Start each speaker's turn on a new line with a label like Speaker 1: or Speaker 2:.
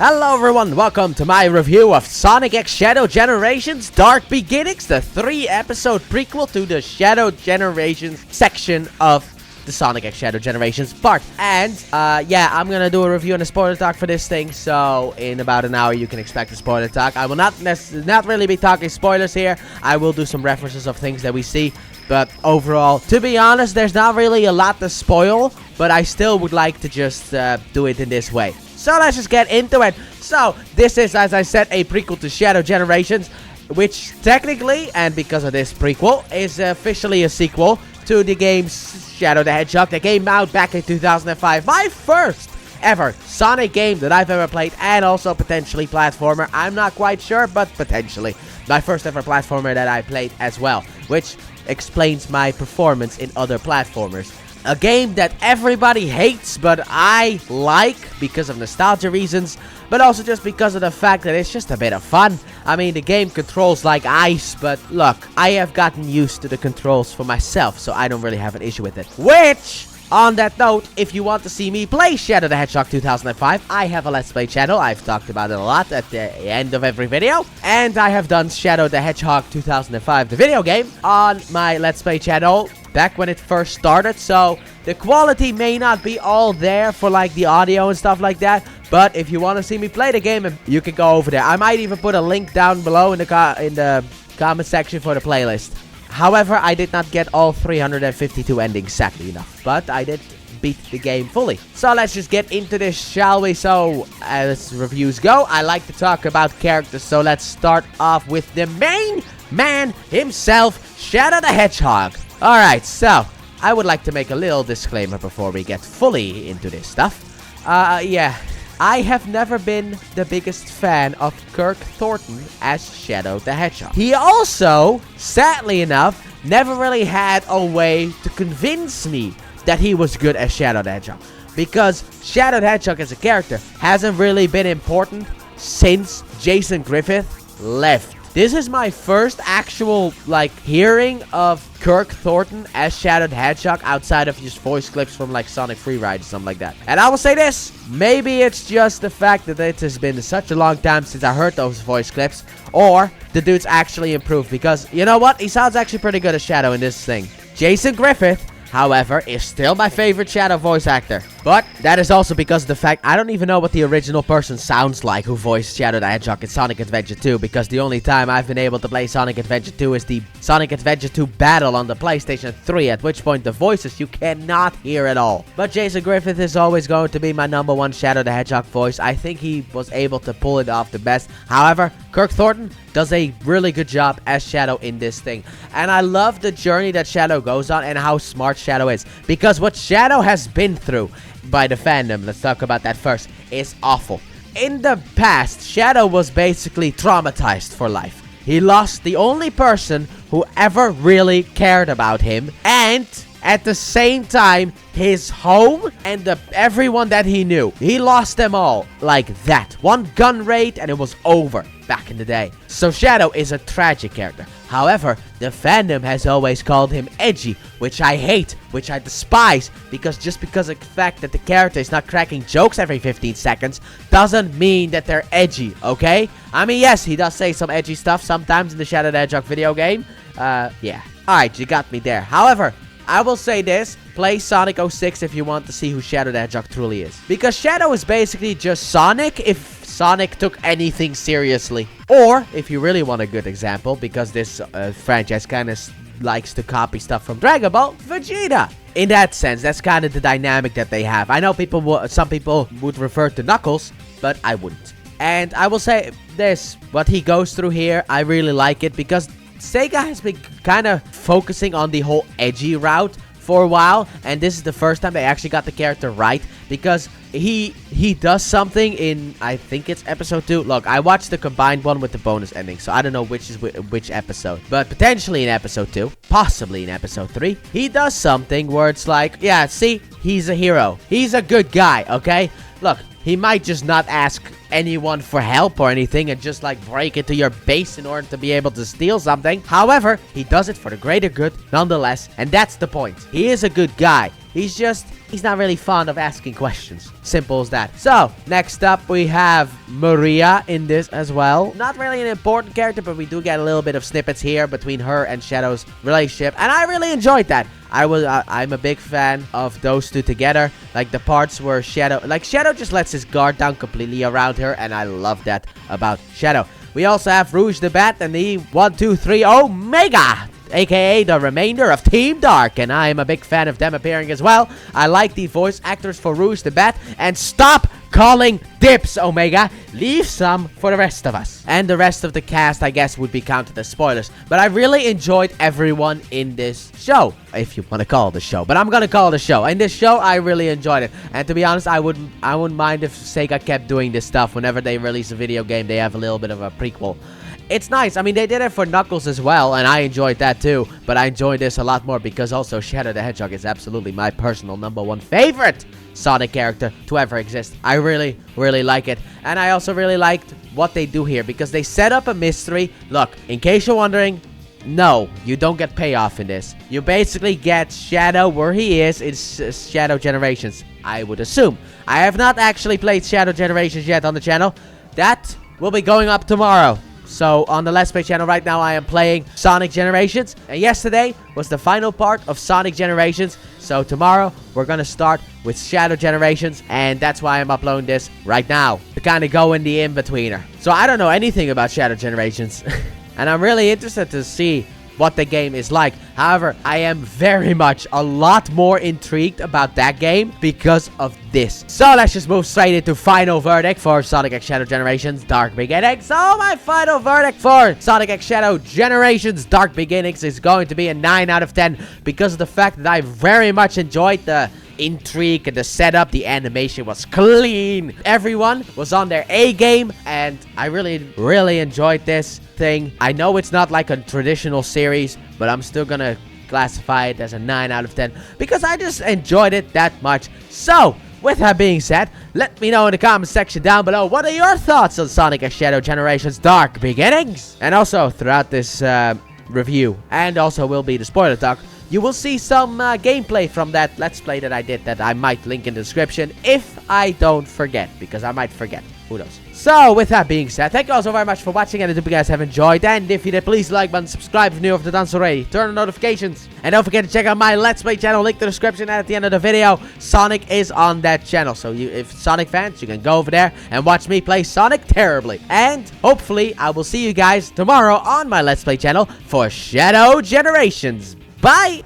Speaker 1: Hello everyone, welcome to my review of Sonic X Shadow Generations Dark Beginnings, the 3-episode prequel to the Shadow Generations section of the Sonic X Shadow Generations part. And, yeah, I'm gonna do a review and a spoiler talk for this thing, so in about an hour you can expect a spoiler talk. I will not really be talking spoilers here. I will do some references of things that we see, but overall, to be honest, there's not really a lot to spoil, but I still would like to just do it in this way. So let's just get into it. So this is, as I said, a prequel to Shadow Generations, which technically, and because of this prequel, is officially a sequel to the game Shadow the Hedgehog that came out back in 2005. My first ever Sonic game that I've ever played, and also potentially platformer. I'm not quite sure, but potentially. My first ever platformer that I played as well, which explains my performance in other platformers. A game that everybody hates, but I like because of nostalgia reasons, but also just because of the fact that it's just a bit of fun. I mean, the game controls like ice, but look, I have gotten used to the controls for myself, so I don't really have an issue with it. Which, on that note, if you want to see me play Shadow the Hedgehog 2005, I have a Let's Play channel. I've talked about it a lot at the end of every video. And I have done Shadow the Hedgehog 2005, the video game, on my Let's Play channel back when it first started. So the quality may not be all there for like the audio and stuff like that. But if you want to see me play the game, you can go over there. I might even put a link down below in the comment section for the playlist. However, I did not get all 352 endings, sadly enough, but I did beat the game fully. So let's just get into this, shall we? So, as reviews go, I like to talk about characters, so let's start off with the main man himself, Shadow the Hedgehog. Alright, so, I would like to make a little disclaimer before we get fully into this stuff. Yeah. I have never been the biggest fan of Kirk Thornton as Shadow the Hedgehog. He also, sadly enough, never really had a way to convince me that he was good as Shadow the Hedgehog. Because Shadow the Hedgehog as a character hasn't really been important since Jason Griffith left. This is my first actual, hearing of Kirk Thornton as Shadow the Hedgehog outside of just voice clips from, Sonic Free Ride or something like that. And I will say this, maybe it's just the fact that it has been such a long time since I heard those voice clips, or the dude's actually improved, because, you know what, he sounds actually pretty good as Shadow in this thing. Jason Griffith, however, is still my favorite Shadow voice actor. But that is also because of the fact I don't even know what the original person sounds like who voiced Shadow the Hedgehog in Sonic Adventure 2, because the only time I've been able to play Sonic Adventure 2 is the Sonic Adventure 2 battle on the PlayStation 3, at which point the voices you cannot hear at all. But Jason Griffith is always going to be my #1 Shadow the Hedgehog voice. I think he was able to pull it off the best. However, Kirk Thornton does a really good job as Shadow in this thing. And I love the journey that Shadow goes on and how smart Shadow is. Because what Shadow has been through by the fandom, let's talk about that first, is awful. In the past, Shadow was basically traumatized for life. He lost the only person who ever really cared about him, and at the same time, his home and everyone that he knew. He lost them all like that. One gun raid and it was over back in the day. So Shadow is a tragic character. However, the fandom has always called him edgy, which I hate, which I despise, because just because of the fact that the character is not cracking jokes every 15 seconds doesn't mean that they're edgy, okay? I mean, yes, he does say some edgy stuff sometimes in the Shadow the Hedgehog video game. Yeah. Alright, you got me there. However, I will say this, play Sonic 06 if you want to see who Shadow the Hedgehog truly is. Because Shadow is basically just Sonic if Sonic took anything seriously. Or, if you really want a good example, because this franchise kind of likes to copy stuff from Dragon Ball, Vegeta. In that sense, that's kind of the dynamic that they have. I know some people would refer to Knuckles, but I wouldn't. And I will say this, what he goes through here, I really like it, because Sega has been kind of focusing on the whole edgy route for a while, and this is the first time they actually got the character right, because he does something in, I think it's episode 2. Look, I watched the combined one with the bonus ending, so I don't know which is which episode, but potentially in episode 2, possibly in episode 3, he does something where it's like, yeah, see, he's a hero, he's a good guy, okay? Look, he might just not ask anyone for help or anything and just break into your base in order to be able to steal something. However, he does it for the greater good nonetheless, and that's the point. He is a good guy. He's just he's not really fond of asking questions. Simple as that. So, next up we have Maria in this as well. Not really an important character, but we do get a little bit of snippets here between her and Shadow's relationship, and I really enjoyed that. I'm a big fan of those two together. Like the parts where Shadow just lets his guard down completely around her, and I love that about Shadow. We also have Rouge the Bat and the 123 Omega, aka the remainder of Team Dark, and I am a big fan of them appearing as well. I like the voice actors for Rouge the Bat, and stop calling dips, Omega. Leave some for the rest of us. And the rest of the cast, I guess, would be counted as spoilers. But I really enjoyed everyone in this show, if you want to call it a show. But I'm gonna call it a show. In this show, I really enjoyed it. And to be honest, I wouldn't mind if Sega kept doing this stuff. Whenever they release a video game, they have a little bit of a prequel. It's nice. I mean, they did it for Knuckles as well, and I enjoyed that too. But I enjoyed this a lot more because also Shadow the Hedgehog is absolutely my personal #1 favorite Sonic character to ever exist. I really, really like it. And I also really liked what they do here because they set up a mystery. Look, in case you're wondering, no, you don't get payoff in this. You basically get Shadow where he is in Shadow Generations, I would assume. I have not actually played Shadow Generations yet on the channel. That will be going up tomorrow. So, on the Let's Play channel right now, I am playing Sonic Generations. And yesterday was the final part of Sonic Generations. So, tomorrow, we're going to start with Shadow Generations. And that's why I'm uploading this right now, to kind of go in the in-betweener. So, I don't know anything about Shadow Generations. And I'm really interested to see what the game is like. However, I am very much a lot more intrigued about that game because of this. So let's just move straight into final verdict for Sonic X Shadow Generations Dark Beginnings. So my final verdict for Sonic X Shadow Generations Dark Beginnings is going to be a 9 out of 10 because of the fact that I very much enjoyed the intrigue and the setup. The animation was clean. Everyone was on their A game, and I really enjoyed this thing. I know it's not like a traditional series, but I'm still gonna classify it as a 9 out of 10 because I just enjoyed it that much. So, with that being said, let me know in the comment section down below what are your thoughts on Sonic X Shadow Generations Dark Beginnings. And also, throughout this review, and also will be the spoiler talk, you will see some gameplay from that Let's Play that I did that I might link in the description if I don't forget, because I might forget. Who knows? So, with that being said, thank you all so very much for watching, and I hope you guys have enjoyed. And if you did, please like button, subscribe if you're new, if you've done so already, turn on notifications, and don't forget to check out my Let's Play channel, link in the description, and at the end of the video, Sonic is on that channel. So, if Sonic fans, you can go over there and watch me play Sonic terribly. And hopefully, I will see you guys tomorrow on my Let's Play channel for Shadow Generations. Bye!